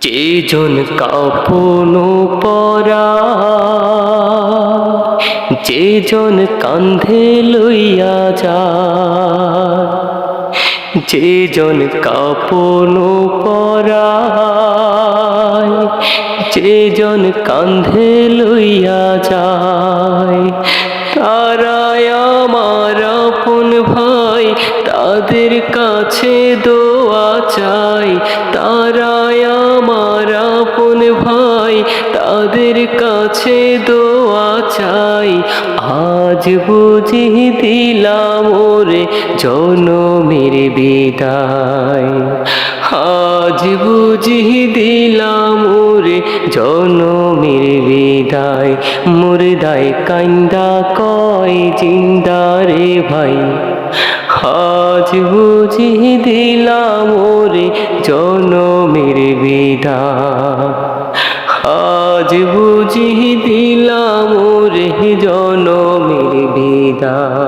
যেজন কাপন পরা, যেজন কান্ধে লইয়া যায়, যেজন কাপন পরা, যেজন কান্ধে লইয়া যায়, তারাই আমার আপন ভাই, তাদের কাছে দোয়া চাই। তারাই আমার আপন ভাই, তাদের কাছে দোয়া চাই। আজ বুঝি দিলাম ওরে জনমের বিদায়, আজ বুঝি দিলাম ওরে জনমের বিদায়। মুর্দায় কান্দা কয় জিন্দা রে ভাই, আজ বুঝি দিলাম ওরে জনমের বিদায়, আজ বুঝি দিলাম ওরে জনমের বিদায়।